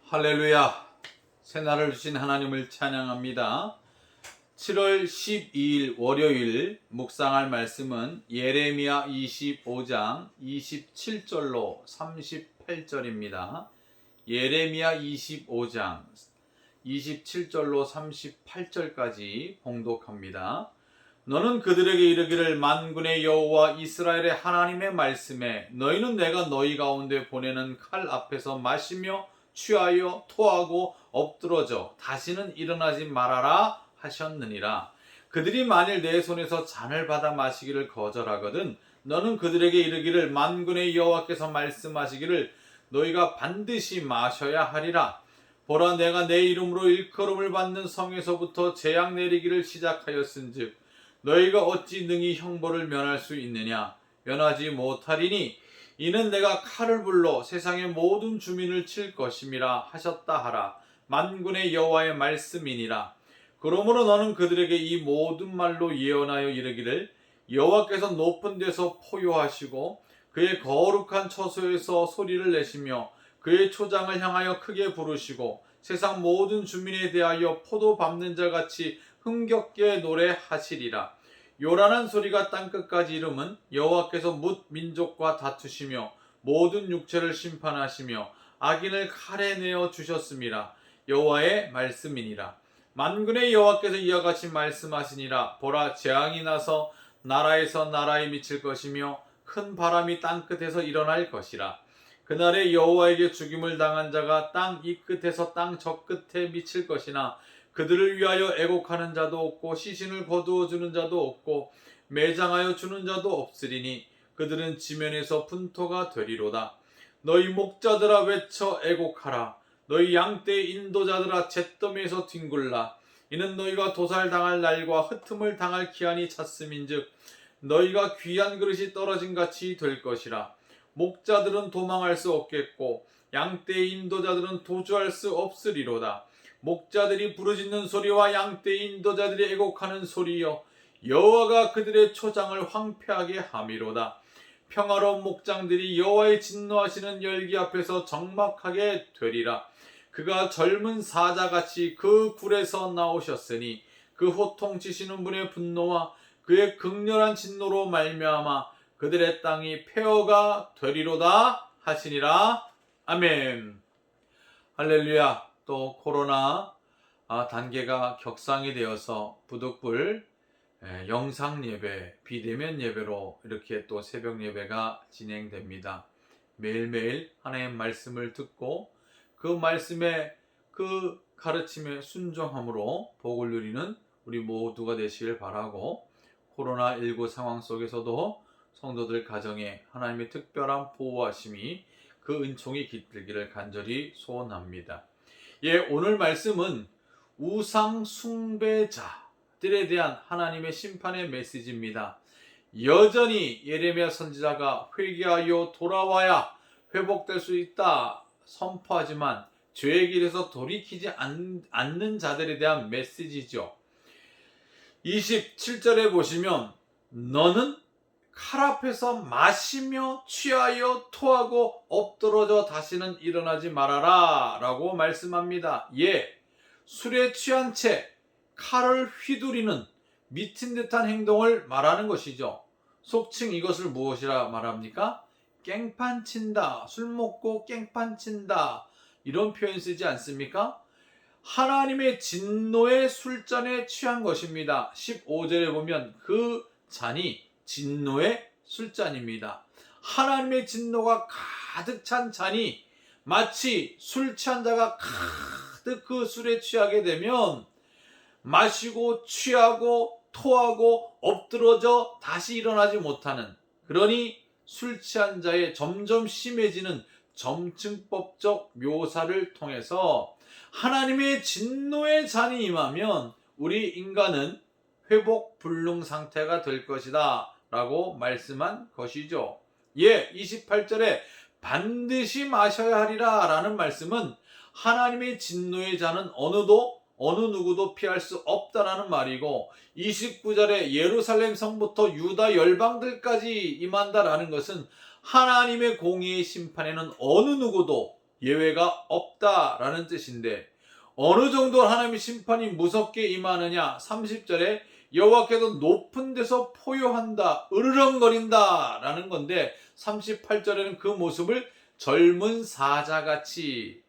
할렐루야. 새날을 주신 하나님을 찬양합니다. 7월 12일 월요일 묵상할 말씀은 예레미야 25장 27절로 38절입니다. 예레미야 25장 27절로 38절까지 봉독합니다. 너는 그들에게 이르기를 만군의 여호와 이스라엘의 하나님의 말씀에 너희는 내가 너희 가운데 보내는 칼 앞에서 마시며 취하여 토하고 엎드러져 다시는 일어나지 말아라 하셨느니라. 그들이 만일 내 손에서 잔을 받아 마시기를 거절하거든 너는 그들에게 이르기를 만군의 여호와께서 말씀하시기를 너희가 반드시 마셔야 하리라. 보라, 내가 내 이름으로 일컬음을 받는 성에서부터 재앙 내리기를 시작하였은즉 너희가 어찌 능히 형벌을 면할 수 있느냐? 면하지 못하리니 이는 내가 칼을 불러 세상의 모든 주민을 칠 것임이라 하셨다 하라. 만군의 여호와의 말씀이니라. 그러므로 너는 그들에게 이 모든 말로 예언하여 이르기를 여호와께서 높은 데서 포효하시고 그의 거룩한 처소에서 소리를 내시며 그의 초장을 향하여 크게 부르시고 세상 모든 주민에 대하여 포도 밟는 자 같이 흥겹게 노래하시리라. 요란한 소리가 땅끝까지 이름은 여호와께서 뭇 민족과 다투시며 모든 육체를 심판하시며 악인을 칼에 내어 주셨음이라. 여호와의 말씀이니라. 만군의 여호와께서 이와 같이 말씀하시니라. 보라, 재앙이 나서 나라에서 나라에 미칠 것이며 큰 바람이 땅끝에서 일어날 것이라. 그날에 여호와에게 죽임을 당한 자가 땅 이 끝에서 땅 저 끝에 미칠 것이나 그들을 위하여 애곡하는 자도 없고 시신을 거두어 주는 자도 없고 매장하여 주는 자도 없으리니 그들은 지면에서 분토가 되리로다. 너희 목자들아 외쳐 애곡하라. 너희 양떼의 인도자들아 잿더미에서 뒹굴라. 이는 너희가 도살당할 날과 흩음을 당할 기한이 찼음인즉 너희가 귀한 그릇이 떨어진 같이 될 것이라. 목자들은 도망할 수 없겠고 양떼의 인도자들은 도주할 수 없으리로다. 목자들이 부르짖는 소리와 양떼의 인도자들이 애곡하는 소리여 여호와가 그들의 초장을 황폐하게 함이로다. 평화로운 목장들이 여호와의 진노하시는 열기 앞에서 적막하게 되리라. 그가 젊은 사자같이 그 굴에서 나오셨으니 그 호통치시는 분의 분노와 그의 극렬한 진노로 말미암아 그들의 땅이 폐허가 되리로다 하시니라. 아멘. 할렐루야. 또 코로나 단계가 격상이 되어서 부득불 영상 예배, 비대면 예배로 이렇게 또 새벽 예배가 진행됩니다. 매일매일 하나님의 말씀을 듣고 그 말씀에 그 가르침에 순종함으로 복을 누리는 우리 모두가 되시길 바라고, 코로나19 상황 속에서도 성도들 가정에 하나님의 특별한 보호하심이 그 은총이 깃들기를 간절히 소원합니다. 오늘 말씀은 우상 숭배자들에 대한 하나님의 심판의 메시지입니다. 여전히 예레미야 선지자가 회개하여 돌아와야 회복될 수 있다 선포하지만 죄의 길에서 돌이키지 않는 자들에 대한 메시지죠. 27절에 보시면 너는 칼 앞에서 마시며 취하여 토하고 엎드러져 다시는 일어나지 말아라 라고 말씀합니다. 술에 취한 채 칼을 휘두르는 미친 듯한 행동을 말하는 것이죠. 속칭 이것을 무엇이라 말합니까? 깽판 친다, 술 먹고 깽판 친다, 이런 표현 쓰지 않습니까? 하나님의 진노의 술잔에 취한 것입니다. 15절에 보면 그 잔이 진노의 술잔입니다. 하나님의 진노가 가득 찬 잔이 마치 술 취한 자가 가득 그 술에 취하게 되면 마시고 취하고 토하고 엎드러져 다시 일어나지 못하는, 그러니 술 취한 자의 점점 심해지는 점층법적 묘사를 통해서 하나님의 진노의 잔이 임하면 우리 인간은 회복 불능 상태가 될 것이다 라고 말씀한 것이죠. 28절에 반드시 마셔야 하리라 라는 말씀은 하나님의 진노의 잔은 어느 누구도 피할 수 없다라는 말이고, 29절에 예루살렘 성부터 유다 열방들까지 임한다라는 것은 하나님의 공의의 심판에는 어느 누구도 예외가 없다라는 뜻인데, 어느 정도 하나님의 심판이 무섭게 임하느냐, 30절에 여호와께서 높은 데서 포효한다, 으르렁거린다 라는 건데, 38절에는 그 모습을 젊은 사자같이,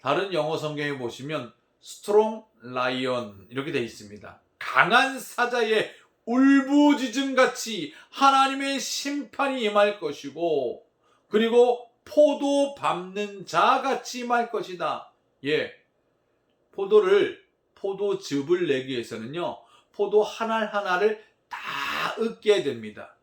다른 영어 성경에 보시면 스트롱 라이언 이렇게 되어 있습니다. 강한 사자의 울부짖음같이 하나님의 심판이 임할 것이고, 그리고 포도 밟는 자같이 임할 것이다. 포도즙을 내기 위해서는요, 포도 하나하나를 다 읊게 됩니다.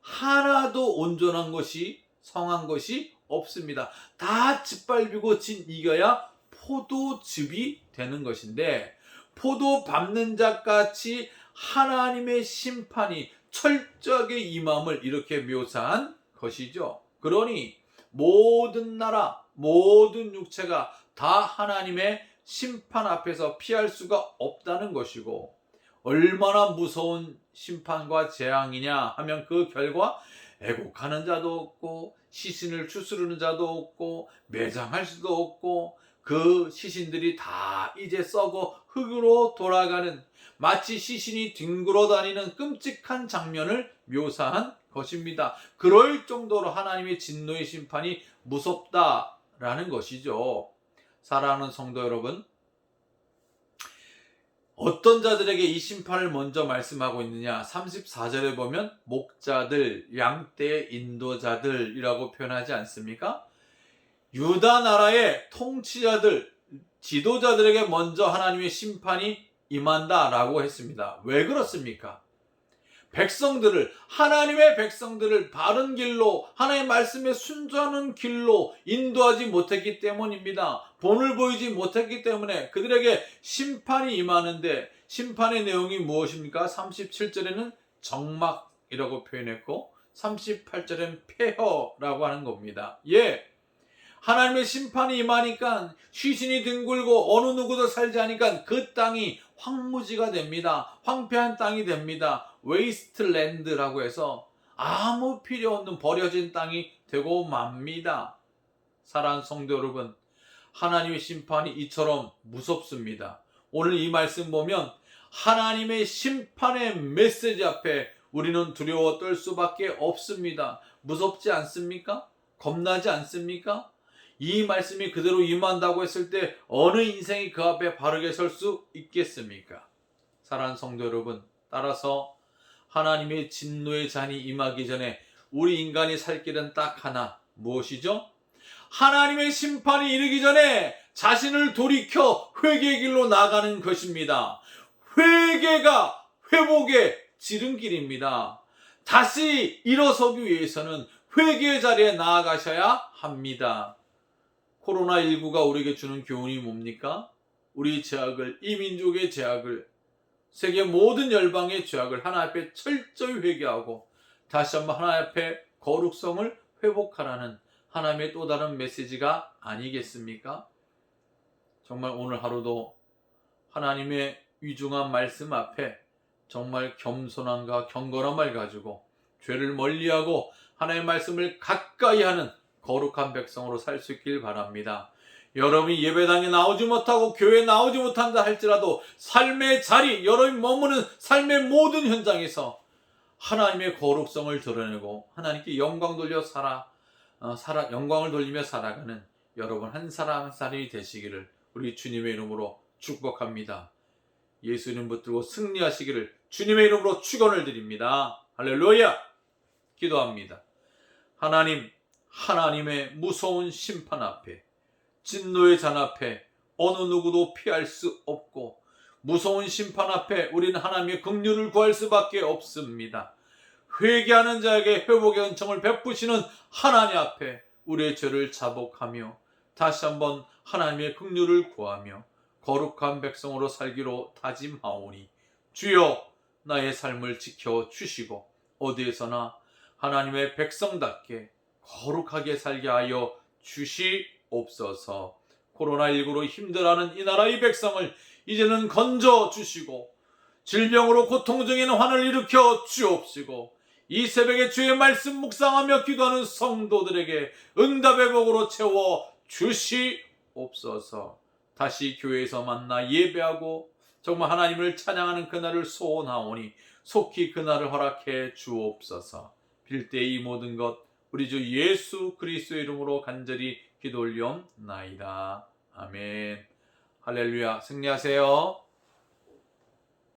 하나도 온전한 것이, 성한 것이 없습니다. 다 짓밟히고 이겨야 포도즙이 되는 것인데, 포도 밟는 자같이 하나님의 심판이 철저하게 임함을 이렇게 묘사한 것이죠. 그러니 모든 나라, 모든 육체가 다 하나님의 심판 앞에서 피할 수가 없다는 것이고, 얼마나 무서운 심판과 재앙이냐 하면 그 결과 애곡하는 자도 없고, 시신을 추스르는 자도 없고, 매장할 수도 없고, 그 시신들이 다 이제 썩어 흙으로 돌아가는, 마치 시신이 뒹굴어 다니는 끔찍한 장면을 묘사한 것입니다. 그럴 정도로 하나님의 진노의 심판이 무섭다라는 것이죠. 사랑하는 성도 여러분, 어떤 자들에게 이 심판을 먼저 말씀하고 있느냐, 34절에 보면 목자들, 양떼 인도자들이라고 표현하지 않습니까? 유다 나라의 통치자들, 지도자들에게 먼저 하나님의 심판이 임한다라고 했습니다. 왜 그렇습니까? 하나님의 백성들을 바른 길로, 하나님의 말씀에 순종하는 길로 인도하지 못했기 때문입니다. 본을 보이지 못했기 때문에 그들에게 심판이 임하는데, 심판의 내용이 무엇입니까? 37절에는 정막이라고 표현했고, 38절에는 폐허라고 하는 겁니다. 하나님의 심판이 임하니까 시신이 뒹굴고 어느 누구도 살지 않으니까 그 땅이 황무지가 됩니다. 황폐한 땅이 됩니다. 웨이스트랜드라고 해서 아무 필요 없는 버려진 땅이 되고 맙니다. 사랑하는 성도 여러분, 하나님의 심판이 이처럼 무섭습니다. 오늘 이 말씀 보면 하나님의 심판의 메시지 앞에 우리는 두려워 떨 수밖에 없습니다. 무섭지 않습니까? 겁나지 않습니까? 이 말씀이 그대로 임한다고 했을 때 어느 인생이 그 앞에 바르게 설 수 있겠습니까? 사랑하는 성도 여러분, 따라서 하나님의 진노의 잔이 임하기 전에 우리 인간이 살 길은 딱 하나, 무엇이죠? 하나님의 심판이 이르기 전에 자신을 돌이켜 회개의 길로 나가는 것입니다. 회개가 회복의 지름길입니다. 다시 일어서기 위해서는 회개의 자리에 나아가셔야 합니다. 코로나19가 우리에게 주는 교훈이 뭡니까? 우리 죄악을, 이 민족의 죄악을, 세계 모든 열방의 죄악을 하나님 앞에 철저히 회개하고 다시 한번 하나님 앞에 거룩성을 회복하라는 하나님의 또 다른 메시지가 아니겠습니까? 정말 오늘 하루도 하나님의 위중한 말씀 앞에 정말 겸손함과 경건함을 가지고 죄를 멀리하고 하나님의 말씀을 가까이 하는 거룩한 백성으로 살 수 있길 바랍니다. 여러분이 예배당에 나오지 못하고 교회에 나오지 못한다 할지라도 삶의 자리, 여러분이 머무는 삶의 모든 현장에서 하나님의 거룩성을 드러내고 하나님께 영광 돌려 영광을 돌리며 살아가는 여러분 한 사람 한 사람이 되시기를 우리 주님의 이름으로 축복합니다. 예수 이름 붙들고 승리하시기를 주님의 이름으로 축원을 드립니다. 할렐루야! 기도합니다. 하나님의 무서운 심판 앞에, 진노의 잔 앞에 어느 누구도 피할 수 없고 무서운 심판 앞에 우리는 하나님의 긍휼을 구할 수밖에 없습니다. 회개하는 자에게 회복의 은총을 베푸시는 하나님 앞에 우리의 죄를 자복하며 다시 한번 하나님의 긍휼을 구하며 거룩한 백성으로 살기로 다짐하오니 주여 나의 삶을 지켜주시고 어디에서나 하나님의 백성답게 거룩하게 살게 하여 주시옵소서. 코로나19로 힘들어하는 이 나라의 백성을 이제는 건져 주시고 질병으로 고통 중에는 환을 일으켜 주옵시고 이 새벽에 주의 말씀 묵상하며 기도하는 성도들에게 응답의 복으로 채워 주시옵소서. 다시 교회에서 만나 예배하고 정말 하나님을 찬양하는 그날을 소원하오니 속히 그날을 허락해 주옵소서. 빌 때 이 모든 것 우리 주 예수 그리스도의 이름으로 간절히 기도 올리옵나이다. 아멘. 할렐루야. 승리하세요.